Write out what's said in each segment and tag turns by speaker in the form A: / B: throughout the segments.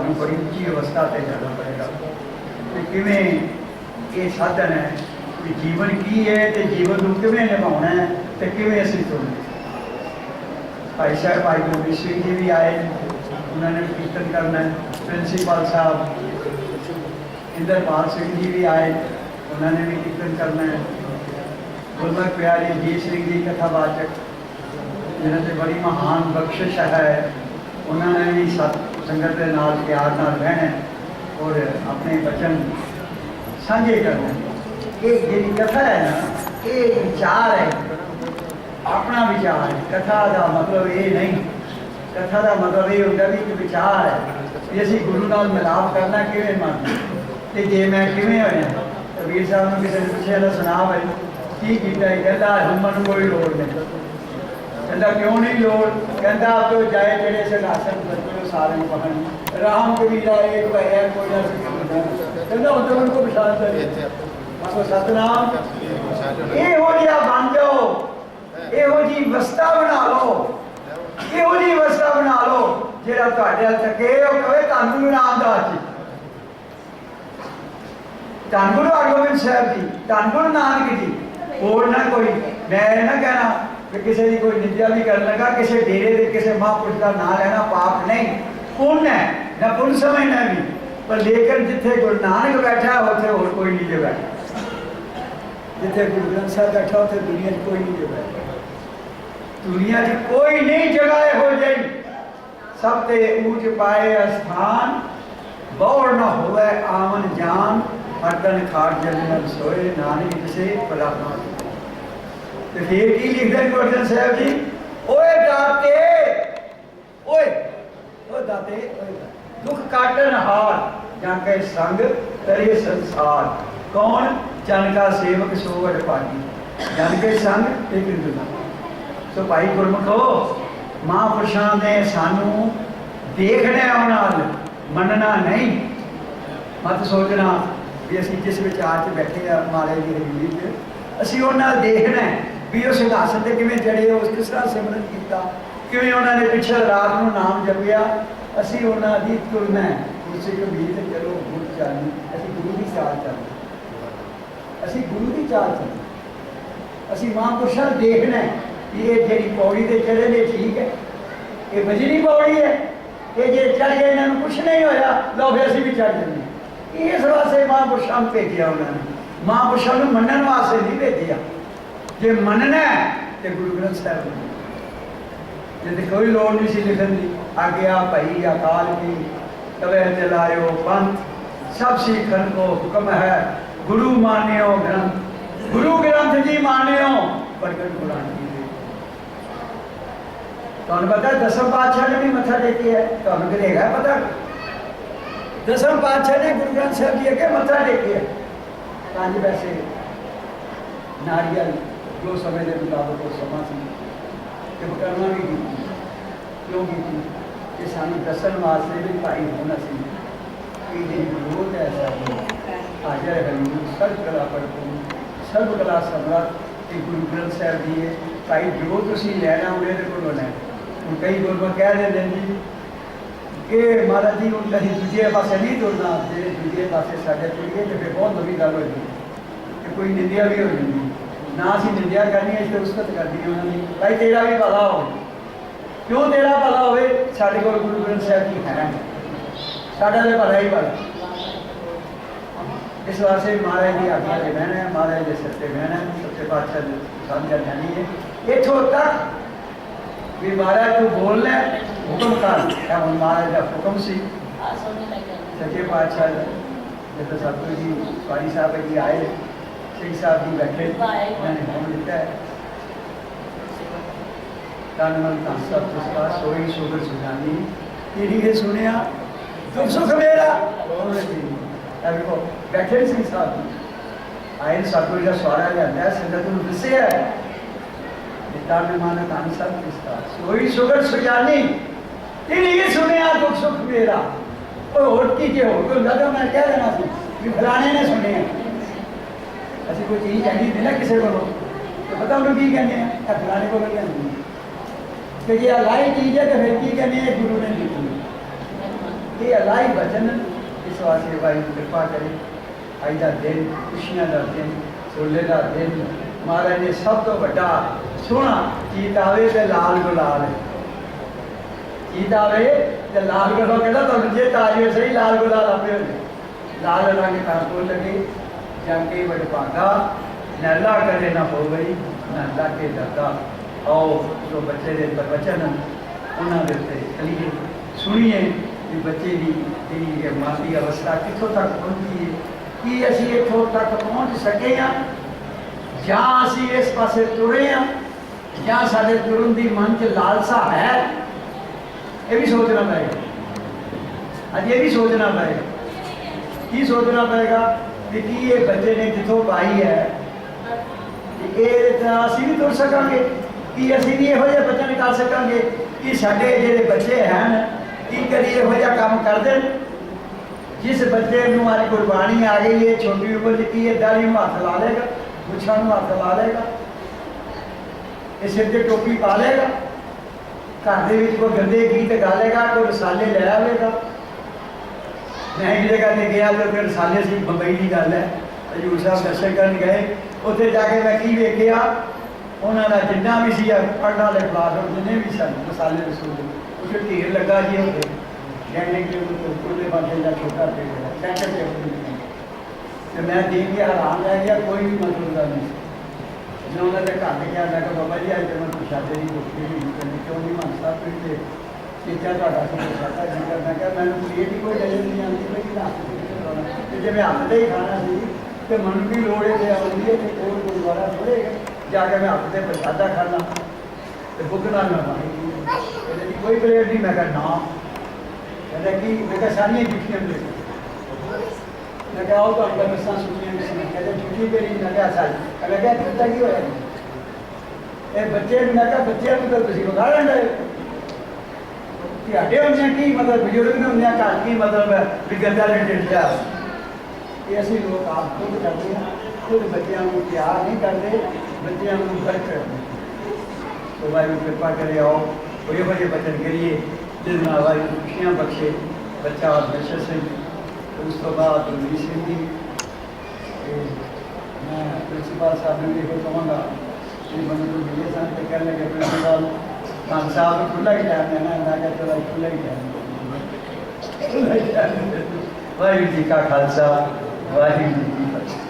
A: ਤੁਹਾਨੂੰ ਬੜੀ ਉੱਚੀ ਅਵਸਥਾ ਤੇ ਜਾਣਾ ਪਏਗਾ। ਤੇ ਕਿਵੇਂ ਇਹ ਸਾਧਨ ਹੈ ਕਿ ਜੀਵਨ ਕੀ ਹੈ ਤੇ ਜੀਵਨ ਨੂੰ ਕਿਵੇਂ ਨਿਭਾਉਣਾ ਹੈ ਤੇ ਕਿਵੇਂ ਅਸੀਂ ਤੁਰਨਾ। ਭਾਈ ਸਾਹਿਬ ਭਾਈ ਗੋਬਿੰਦ ਸਿੰਘ ਜੀ ਵੀ ਆਏ, उन्होंने कीर्तन करना है। प्रिंसीपल साहब इंद्रपाल सिंह जी भी आए, उन्होंने भी कीर्तन करना है। गुरमुख प्यारे जी सिंह जी कथावाचक जिन्होंने बड़ी महान बख्शिश है, उन्होंने भी संगत के नाल प्यार नाल रहना और अपने वचन साझे करना। ये जी कथा है ना, ये विचार है, अपना विचार है। कथा का मतलब ये नहीं, कथा का मतलब ये होता भी कि विचार है कि असी गुरु नाल मिलाप करना किवें मन ते जे मैं किवें होया। कबीर साहब ने किसी ने पूछा ना सुना भाई की कीता है, कहता हुमन कोई लोड़ नहीं। कहता क्यों नहीं लोड़, कहता आप तो जाए जेड़े सिंहासन बच्चे सारे पकड़ राम कबीरा एक भैया कोई ना कहता उधर उनको विशाल करे तो सतनाम इहो जिहा बन जाओ, इहो जी अवस्था बना लो, ਇਹੋ ਜਿਹੀ ਅਵਸਥਾ ਬਣਾ ਲਓ ਜਿਹੜਾ ਤੁਹਾਡੇ ਹੱਥ ਤੱਕੇ ਉਹ ਕਹੇ ਧੰਨ ਗੁਰੂ ਰਾਮਦਾਸ ਜੀ, ਧੰਨ ਗੁਰੂ ਹਰਗੋਬਿੰਦ ਸਾਹਿਬ ਜੀ, ਧੰਨ ਗੁਰੂ ਨਾਨਕ ਜੀ। ਹੋਰ ਨਾ ਕੋਈ ਮੈਂ ਨਾ ਕਹਿਣਾ ਕਿ ਕਿਸੇ ਦੀ ਕੋਈ ਨਿੰਦਿਆ ਵੀ ਕਰਨ ਲੱਗਾ, ਕਿਸੇ ਡੇਰੇ ਦੇ ਕਿਸੇ ਮਹਾਂਪੁਰਸ਼ ਦਾ ਨਾਂ ਲੈਣਾ ਪਾਪ ਨਹੀਂ, ਪੁੰਨ ਹੈ ਨਾ ਪੁੰਨ ਸਮਝਣਾ ਵੀ। ਪਰ ਲੇਕਿਨ ਜਿੱਥੇ ਗੁਰੂ ਨਾਨਕ ਬੈਠਾ ਉੱਥੇ ਹੋਰ ਕੋਈ ਨਹੀਂ ਜੇ ਬੈਠਾ, ਜਿੱਥੇ ਗੁਰੂ ਗ੍ਰੰਥ ਸਾਹਿਬ ਬੈਠਾ ਉੱਥੇ ਦੁਨੀਆ 'ਚ ਕੋਈ ਨਹੀਂ ਜੇ बैठा। दुनिया की कोई नहीं जगह हो जाए सब ते ऊंच पाए स्थान, बौर न होवे आमन जान, हरदन खाट जलन सोए नानक जिसे भला मान। तो फिर की लिखते हैं गुरु अर्जन साहब जी, ओए दाते ओए ओ दाते दुख काटन हार जाके संग करे संसार। कौन जन का सेवक सोवड़ पागी, जन के संग एक दुना। तो भाई गुरमुखो महापुरुषों ने सानू देखना नाल मनना नहीं। मत सोचना भी असी जिस विचार से बैठे हैं महाराज की हवेली असी उन्होंने देखना भी उस सिंहासन से किवें चढ़े, उस किस तरह सिमरन किया, किवें उन्होंने पिछले रात को नाम जपिया। असी उन्होंने तुरना है उसी कबीर से चलो गुरु चाली, असी गुरु की चाल चलना, असी गुरु की चाल चलना। असी महापुरुषों देखना है ये जी पौड़ी से चढ़े ने ठीक है, ये बजरी पौड़ी है, ये जे चढ़ गए इन्होंने कुछ नहीं होया, लो फिर असी भी चढ़ जाए। इस वास्ते महापुरुषों को भेजा उन्होंने, महापुरुषों को मनन वास्ते नहीं भेजा। जे मनना है तो गुरु ग्रंथ साहब जी कोई लोड़ नहीं सी लिखन की। आज्ञा भई अकाल की तवे चलायो पंथ, सब सीखन को हुक्म है गुरु मान्यो ग्रंथ। गुरु ग्रंथ जी मान्यो प्रगट कुरान की। तुहानू पता दसम पातशाह ने भी मत्था टेके है, तुहानू कि है पता दसम पातशाह ने गुरु ग्रंथ साहब जी अगे मत्था टेके है। 5 पैसे नारियल जो समय के मुताबिक वो समा सी कि करना भी की क्यों की कि सानू दसन वास्ते भी भाई होना सी कि जी विरोध है सब हाजर हजूर सर्व कला पढ़ो सर्व कला सम्राट कि गुरु ग्रंथ साहब जी है भाई जो तुम लैना उन्हें को लेना। हम कई गुरमुख कह देते हैं जी कि महाराज जी हम कहीं दूजे पास नहीं तुरना, जो दूजे पास साढ़े तुरीए तो फिर बहुत बड़ी गल हो जाती कि कोई निंदिया भी हो जाती ना। असी निंदिया करनी है तो उस्कत करनी है उन्होंने भाई तेरा भी भला हो, क्यों तेरा भला हो, साढ़े को गुरु ग्रंथ साहब जी है साढ़ा तो भला ही भला। इस वास्ते महाराज की आज्ञा से बहना है, महाराज के सिर से बहना है, सच्चे पातशाह समझा जानी है। इतों तक भी महाराज तू बोलना हुक्म कर, हम महाराज का हुक्म सी सच्चे पातशाह जब सतगुरु जी पारी साहब जी आए, सिंह साहब जी बैठे, उन्होंने हुक्म दिता है तन मन धन सब तुसका सोई सुगर सुजानी तेरी ये सुनिया दुख सुख मेरा। देखो बैठे सिंह साहब जी आए सतगुरु का सवारा लिया संगत को दसिया तन मन धन सब तुसका सोई सुगर सुजानी तेरी ये सुनिया दुख सुख मेरा। कोई होर की के हो कोई लगा मैं कह देना सी फलाने ने सुने असं कोई चीज़ कहनी थी ना किसी को तो पता उन्होंने की कहने हैं फलाने को कहते कि ये अलाई चीज़ है तो फिर की कहने गुरु ने लिखी ये अलाई बचन इस वास्ते भाई कृपा करे। अज का दिन खुशियां का दिन, सोले का दिन, महाराज ने सब तो बड़ा सोहना चीत आवे तो लाल गुलाल, चीत आवे तो लाल गुलाल कहता तो जे ताजे सही लाल गुलाल आपे लाल रंग ताको लगे जंगे बड़ भागा नैला करे ना हो गई नैला के दरदा। आओ जो बच्चे के प्रवचन उन्होंने चलिए सुनिए कि बच्चे की जी मां की अवस्था कितों तक पहुंची है, कि असी इतों तक पहुंच सके हैं या असी इस पासे तुरे हैं या साडे तुरन की मन च लालसा है। ये भी सोचना पड़ेगा। अज ये भी सोचना पड़ेगा। की सोचना पड़ेगा कि ये बच्चे ने जितों पाई है असी भी तुर सकांगे, कि असी भी यहो जिहा बचन कर सकांगे कि साडे जिहड़े बच्चे हैं कि कभी यहो जिहा काम कर देन। जिस बच्चे नूं अज गुरबाणी आ गई है छोटी उम्र की ये दाढ़ी में हथ ला लेगा, मुछां नूं हथ ला लेगा, ये सिर ते टोपी पा लेगा, घर दे विच कोई गंदे गीत गा लेगा, कोई रसाले लै आवेगा। मैं एक जगह ते गया तो फिर रसाले सी बंबई की गल है, हजूर साहब दर्शन करन गए, उत्थे जाके मैं की वेखिया उन्होंने जिन्ना भी सी पढ़ने वाले क्लास जिन्हें भी सन रसाले रसूल उस ढेर लगा जी होते डाइनिंग टेबल तो खुले पासे या छोटा टेबल सेंटर टेबल। तो मैं देख के हैरान रह गया, कोई भी मतलब का नहीं। जो उन्होंने घर में गया मैं कहा बाबा जी अज मैं प्रशादे की रोटी भी करनी क्यों नहीं मान साहब फिर चेचा ਤੁਹਾਡਾ से प्रशादा जी मैं क्या मैंने प्लेट ही कोई नजर नहीं आती भाई हथ तो जब मैं हथ से ही खाना सी तो मन भी लोड़ है आती है तो कोई गुरुद्वारा थोड़े जाके मैं हथ से प्रशादा खाना तो भुगना मैं कहते कोई प्लेट नहीं। मैं कहा ना, कहता कि मैं कहा सारिया जुटियां प्लेट। मैं क्या तो अंदर बसा सुनिया कहते जुटी मेरी। मैं क्या सारी मैं क्या कितना की होया ये बच्चे मैं क्या बच्चे तो तुम बगा लेंगे ढाडे होंगे की मतलब बजुर्ग ने होंगे घर की मतलब है भी गंदा ने ढिंडा ये असी लोग आप खुद करते हैं, खुद बच्चों को प्यार नहीं करते, बच्चों को फर्क करते। तो भाई कृपा करे आओ और ये बड़े बचन करिए जिस भाई खुशियाँ बख्शे बच्चा दर्शन सिंह। तो उस तो बाद रवि सिंह जी मैं प्रिंसीपल साहब ने यही कहूँगा कि बंद को मिले सन तो कह लगे प्रिंसीपल खान साहब को खुला ही टाइम देना। मैं क्या चलो खुला ही टाइम। वाहिगुरू जी का खालसा वाहिगुरू जी की फतेह।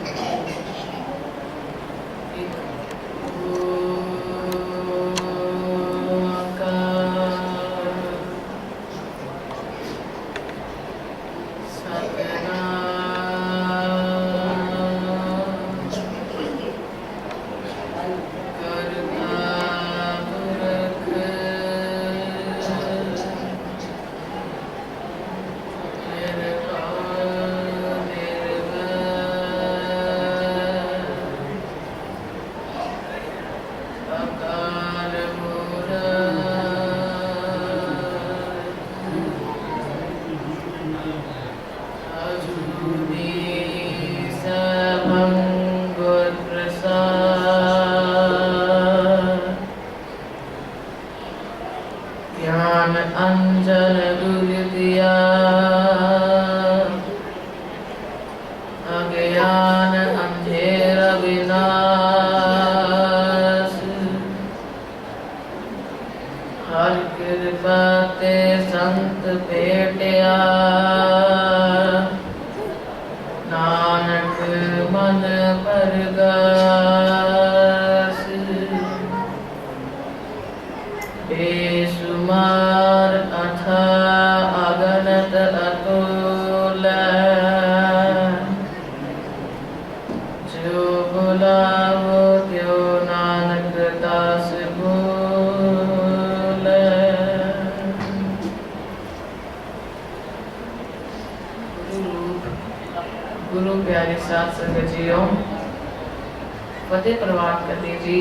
B: फतेह प्रवान करते जी।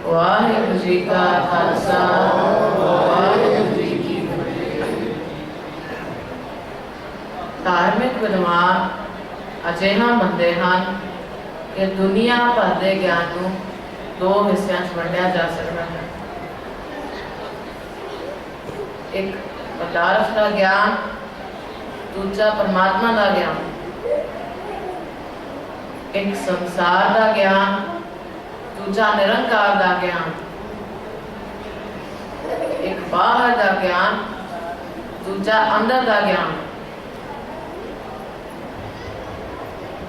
B: वाहिगुरू जी का खालसा वाहिगुरू जी की फतेह। धार्मिक विद्वान अजिहा मनते हैं कि दुनिया भर के ज्ञान को दो हिस्सों में वंडिया जा सकता है। एक पदार्थ का ज्ञान दूजा परमात्मा का ज्ञान, एक संसार का ज्ञान, दूजा निरंकार का ज्ञान, एक बाहर का ज्ञान, दूजा अंदर का ज्ञान।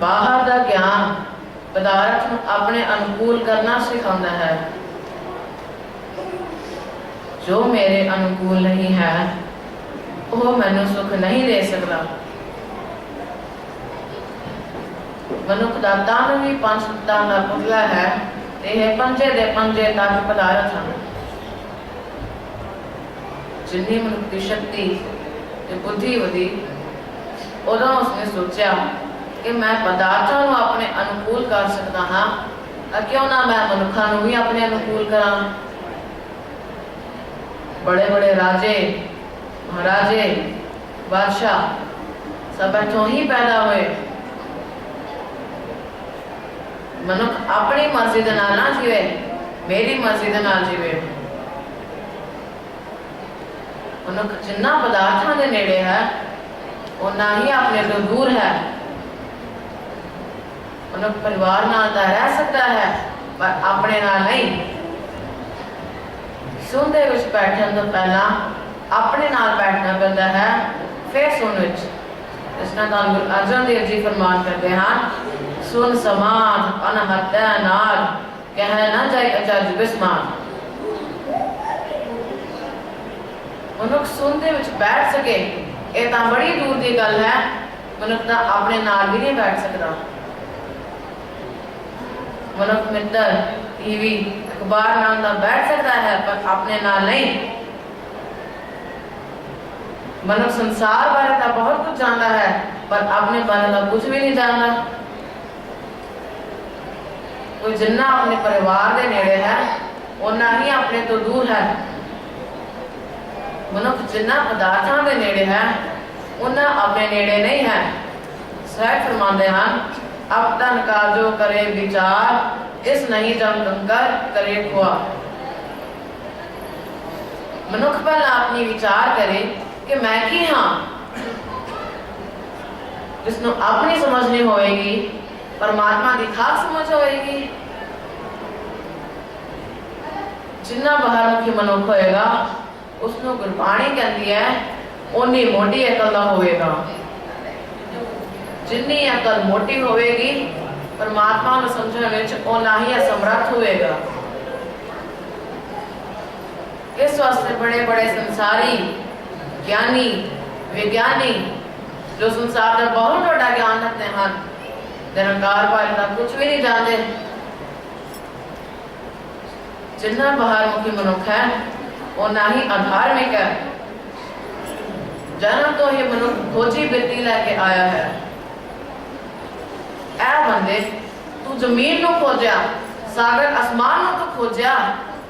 B: बाहर का ज्ञान पदार्थ ਨੂੰ अपने अनुकूल करना सिखाता है। जो मेरे अनुकूल नहीं है वो मैनू सुख नहीं दे सकता। मनुख का तन भी पंज तत्तां का पुतला है, यह पंजे दे पंजे तक पदार्थ हैं। जिन्नी मनुख की शक्ति ते बुद्धि वधी, उदों उसने सोचा कि मैं पदार्थों को अपने अनुकूल कर सकता हाँ, क्यों ना मैं मनुखों को भी अपने अनुकूल करा। बड़े बड़े राजे महाराजे बादशाह सब इथों ही पैदा हुए। मनुख अपनी मर्जी दे नाल ना जीवे, मेरी मर्जी दे नाल जीवे। मनुख जिन्ना पदार्थों के नेड़े है उन्ना ही अपने तो दूर है। मनुख परिवार नाल दा रह सकता है पर अपने नाल नहीं। सुन दे विच बैठन तो पहला अपने नाल बैठना पैंदा है, फिर सुन विच। इस नाल गुरु अर्जन देव जी फरमान करते हैं, सुन समाध अनहत नाद, कह ना जाए अचज बिस्माद। मनुख सुनते विच बैठ सके, ये तो बड़ी दूर की गल है। मनुख तो अपने नाल भी नहीं बैठ सकता। मनुख मित्र टीवी अखबार नाल ना बैठ सकता है पर अपने नाल नहीं। मनुख संसार बारे तो बहुत कुछ जानता है पर अपने बारे का कुछ भी नहीं जानता। कोई जिन्ना अपने परिवार के नेड़े है उन्ना ही अपने तो दूर है। मनुख जिन्ना पदार्थों के नेड़े है उन्ना अपने नेड़े नहीं है। साहिब फरमाते हैं, अब तन का जो करे विचार, इस नहीं जब कंकर करे खुआ। मनुख पहला अपनी विचार करे कि मैं की हाँ। जिसनु अपनी समझनी होएगी, परमात्मा की खास समझ होएगी। जिन्ना बाहरमुखी मनुख होएगा उसनु गुरबाणी कहती है उन्नी मोटी अकल का होएगा। जिन्नी अकल मोटी होएगी परमात्मा को समझने में उन्ना ही असमर्थ होएगा। इस वास्ते बड़े बड़े संसारी ज्ञानी विज्ञानी जो संसार का बहुत बड़ा ज्ञान रखते हैं, निरंकार बारे का कुछ भी नहीं जानते। जिन्ना बाहरमुखी मनुख है उन्ना ही अधार्मिक है। जन्म तो ये मनुख खोजी बिरती लेके आया है। ऐ बंदे तू जमीन नु खोजा, सागर आसमान नु तो खोजा,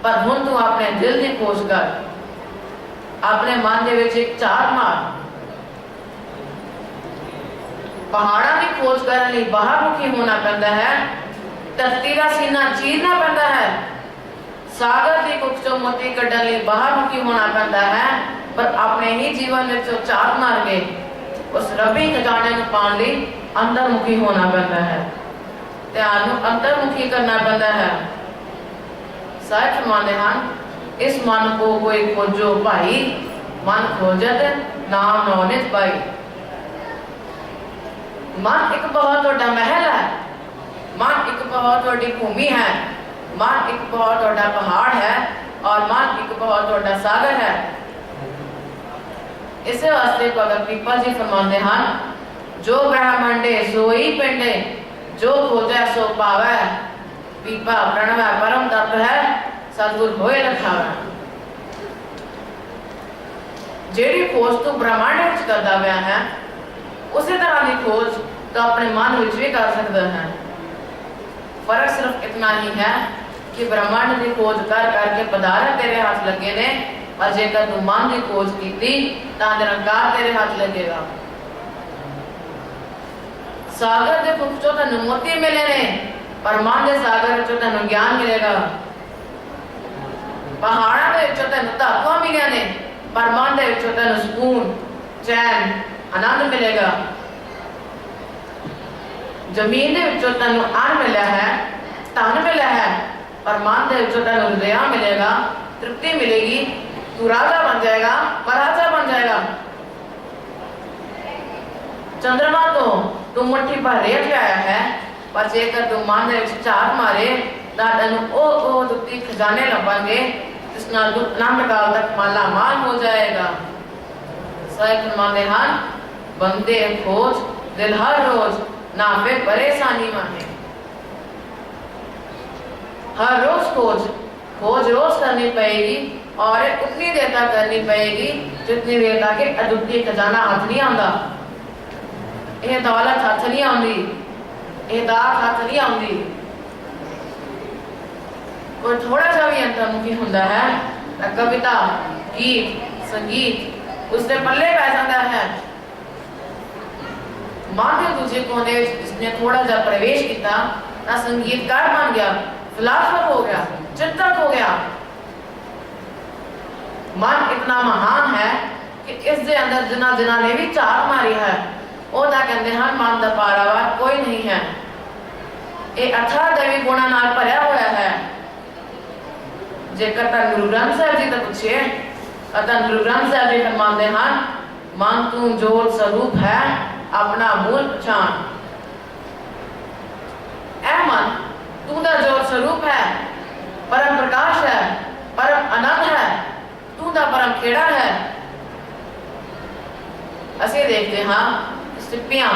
B: पर हुण तू अपने दिल की खोज कर। अपने मन दे विच एक झात मार। पहाड़ां की खोज करने लिए बाहरमुखी होना पैंदा है। धरती का सीना चीरना पैंदा है। सागर की कुछ चो मोती कढ़ने लिए बाहरमुखी होना पैंदा है। पर अपने ही जीवन में जो झात मार के उस रबी खजाने को पाने लिए अंतर्मुखी होना पैंदा है। ध्यान को अंतर्मुखी करना पैंदा है। साहिब फरमाते हैं, इस मन को कोई खोजो भाई, मन खोजत नाम नौनित पाई। मन एक बहुत बड़ा महल है, मन एक बहुत बड़ी भूमि है, मन एक बहुत बड़ा पहाड़ है और मन एक बहुत बड़ा सागर है। इसे वास्ते भगत पीपा जी फरमाते हैं, जो ब्रह्मांडे सोई पिंडे, जो खोजे सो पावे। पीपा प्रणव परम तत्व है, सतगुर होए रखावे। जेड़ी खोज तू ब्रह्मांड विच करदा पिया है उसी तरह की खोज तो अपने मन विच भी कर सकदा है। फर्क सिर्फ इतना ही है कि ब्रह्मांड की खोज कर करके पदार्थ तेरे हाथ लगे ने, और जेकर तू मन की खोज की तो निरंकार तेरे हाथ लगेगा। सागर के खुख चो तेन मोती मिले ने, पर मन के सागर चो तेन ज्ञान मिलेगा। पहाड़ा के तेन धातुआं मिलिया ने, पर मन के तेन सुकून चैन आनंद मिलेगा। जमीन दे विचों तैनूं अन्न मिलिया है, धन मिलिया है, पर मन दे विचों तैनूं दया मिलेगा, तृप्ति मिलेगी, तू राजा बन जाएगा, महाराजा बन जाएगा। चंद्रमा तो तू मुट्ठी भर रेत लाया है, पर जेकर तू मन दे विच झात मारे तां तैनूं ओ दुखी खजाने लभांगे जिस नाल तू अनंत काल तक माला माल हो जाएगा। साहिब फरमाते हैं, बंदे खोज दिल हर रोज ना पे परेशानी माने। हर रोज खोज रोज करनी पड़ेगी और उतनी देर तक करनी पड़ेगी जितनी देर तक कि अदुक्ती खजाना हाथ नहीं आंदा। यह दौलत हाथ नहीं आंदी, यह दात हाथ नहीं आंदी। और थोड़ा सा भी अंतर्मुखी हुंदा है तो कविता, गीत, संगीत उससे पल्ले पै जाता है। मन के दूसरे कोने जिसने थोड़ा सा प्रवेश किया ना संगीतकार बन गया, फिलासफर हो गया, चिंतक हो गया। मन इतना महान है कि इसके अंदर जिन्ना ने भी झात मारी है वो कहते हैं मन का पारावार कोई नहीं है। ये अथाह देवी गुणा नाल भरिया हुआ है। जेकर धन गुरु ग्रंथ साहिब जी तो पूछिए, धन गुरु ग्रंथ साहिब जी फरमाते हैं, मन तू जोत स्वरूप है अपना मूल पहचान। ऐ मन तू दा जोत स्वरूप है, परम प्रकाश है, परम आनंद है, तू दा परम खेड़ा है। असी देखते हाँ सिप्पियां,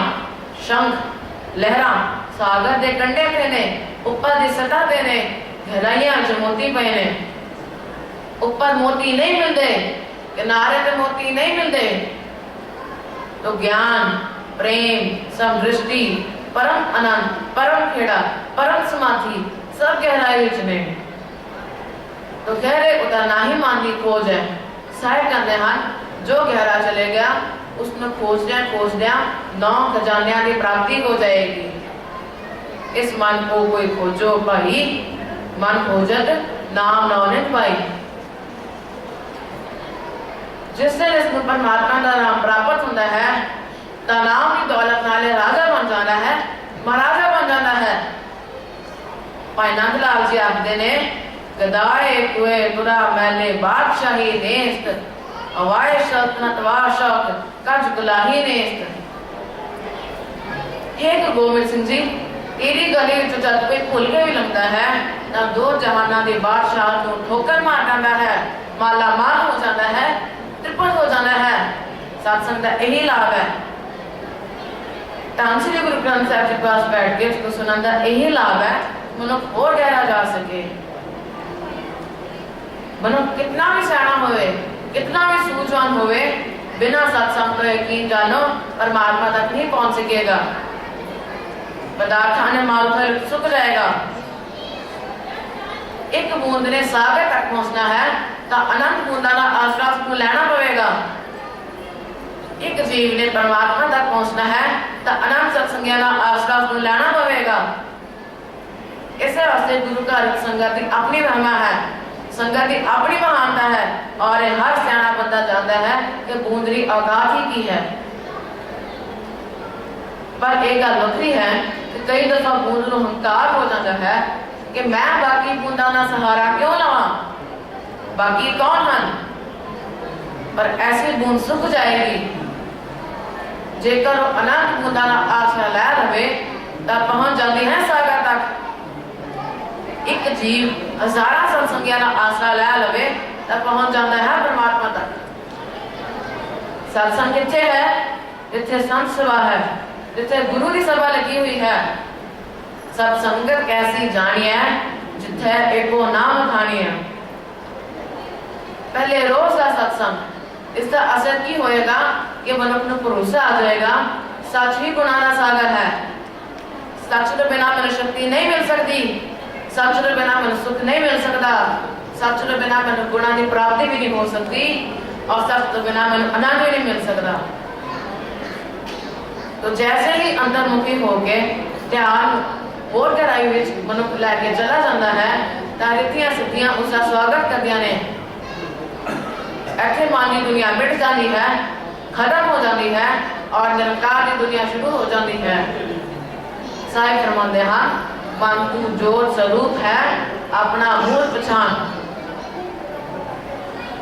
B: शंख, लहरा सागर दे कंढे पे ने, ऊपर दी सतह ते ने, गहराइयां च मोती पे ने। ऊपर मोती नहीं मिलते, किनारे पे मोती नहीं मिलते, तो ज्ञान, प्रेम, समदृष्टि, परम आनंद, परम खेड़ा, परम समाधि सब गहराई विच ने। तो गहरे उतरना ही मन की खोज है। साहिब कहते हैं जो गहरा चले गया उसमें खोजद्या नौ खजानियां की प्राप्ति हो जाएगी। इस मन को कोई खोजो भाई, मन खोजत नाम नौनित भाई। जिस दिन इस परमात्मा का नाम प्राप्त होता है तो नाम की दौलत नाले राजा बन जाना है, महाराजा बन जाना है। भाई नंद लाल जी आखते ने, गदाए कुए तुरा मैले बादशाही नेस्त, अवाए सल्तनत वाशक कज गुलाही नेस्त। हे गुरु गोबिंद सिंह जी, तेरी गली विच जद कोई भुल के भी लगता है तो दो जहाना के बादशाह को ठोकर मार जाता है, माला माल हो जाता है, त्रिपत हो जाता है। सत्संग का यही लाभ है। धन श्री गुरु ग्रंथ साहिब के पास बैठ के उसको सुनने का यही लाभ है। मनुष्य और गहरा जा सके। मनुष्य कितना भी सियाना होवे, कितना भी सूझवान होवे, बिना सत्संग को यकीन जानो परमात्मा तक नहीं पहुंच सकेगा। पदार्थ खाने माल सुख जाएगा। एक बूंद ने सागर तक पहुंचना है तो अनंत बूंदा का आसरा उसको लेना पड़ेगा। एक जीव ने परमात्मा तक पहुंचना है तो अनंत सत्संगिया का आसरा उसको लेना पड़ेगा। इस वास्ते गुरु घर संगत की अपनी महिमा है, संगत की अपनी महानता है और हर सियाना बंदा जानता है कि बूंदरी औकात ही की है। पर एक गल वखरी है कि कई दफा बूंद नूं हंकार हो जाता है कि मैं बाकी बूंदा का सहारा क्यों लवा, बाकी कौन हन। पर ऐसी बूंद सुख जाएगी जेकर अनंत बूंदा का आसरा लै लवे तो पहुंच जाती है सागर तक। एक जीव हजारा सत्संगिया का आसरा लै लवे तो पहुंच जाता है परमात्मा तक। सत्संग किथे है? जिथे संत सभा है, जिथे गुरु की सभा लगी हुई है। सत्संगत कैसी जानी है जिथे एको नाम खानी है। पहले रोज का सत्संग, इसका असर की होएगा कि मनुष्य को भरोसा आ जाएगा सच ही गुणा का सागर है। सच तो बिना मन शक्ति नहीं मिल सकती, सच तो बिना मन सुख नहीं मिल सकता, सच तो बिना मन गुणा की प्राप्ति भी नहीं हो सकती और सच तो बिना मन आनंद भी नहीं मिल सकता। तो जैसे ही अंतर्मुखी होके ध्यान और गहराई विच मनुष्य लैके चला जाता है तो रिद्धियां सिद्धियां उसका स्वागत करदियां ने। इत्थे मानी दुनिया मिट जाती है, खत्म हो जाती है और निरंकार की दुनिया शुरू हो जाती है। साहिब फरमाते हैं, परंतु जोत स्वरूप है अपना मूल पहचान।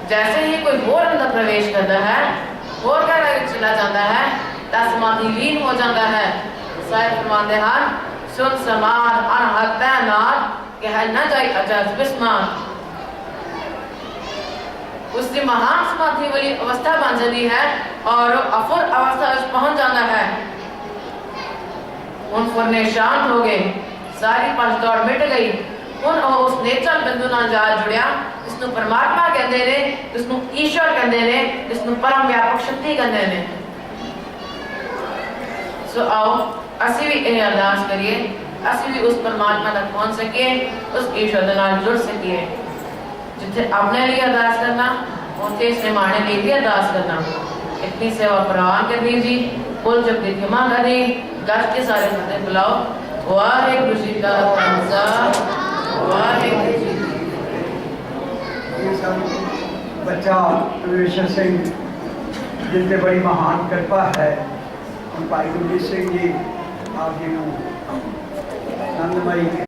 B: जैसे ही कोई और अंदर प्रवेश करता है और गहराई चला जाता है तो समाधि लीन हो जाता है। साहिब फरमाते हैं, सुन समाध अनहद तैनात कह न जाए अजज बिस्मान। उसकी महान समाधि वाली अवस्था बन जाती है और अफुर अवस्था पहुंच जाता है। उन फुरने शांत हो गए, सारी भगदौड़ मिट गई। उन उस नेचर बिंदु नाल जा जुड़िया जिसनु परमात्मा कहते ने, जिसनु ईश्वर कहते ने, जिसनु परम व्यापक शक्ति कहते ने। सो आओ ਅਸੀਂ भी ਇਹ अरदास करिए, ਅਸੀਂ भी उस परमात्मा तक पहुंच सके, उस ईश्वर के नाल जुड़ सके। जिथे अपने लिए अरदास करना उसे इस निमाने लिए भी अरदास करना। इतनी सेवा प्रवान करनी जी। बोल जब की क्षमा करी, गज के सारे फतेह बुलाओ। वाहिगुरु जी का खालसा, वाहिगुरु जी की फतेह।
A: ये सब बच्चा रविशर सिंह जिन पे बड़ी महान कृपा है, उन भाई गुरजीत सिंह जी आप जी को आनंदमयी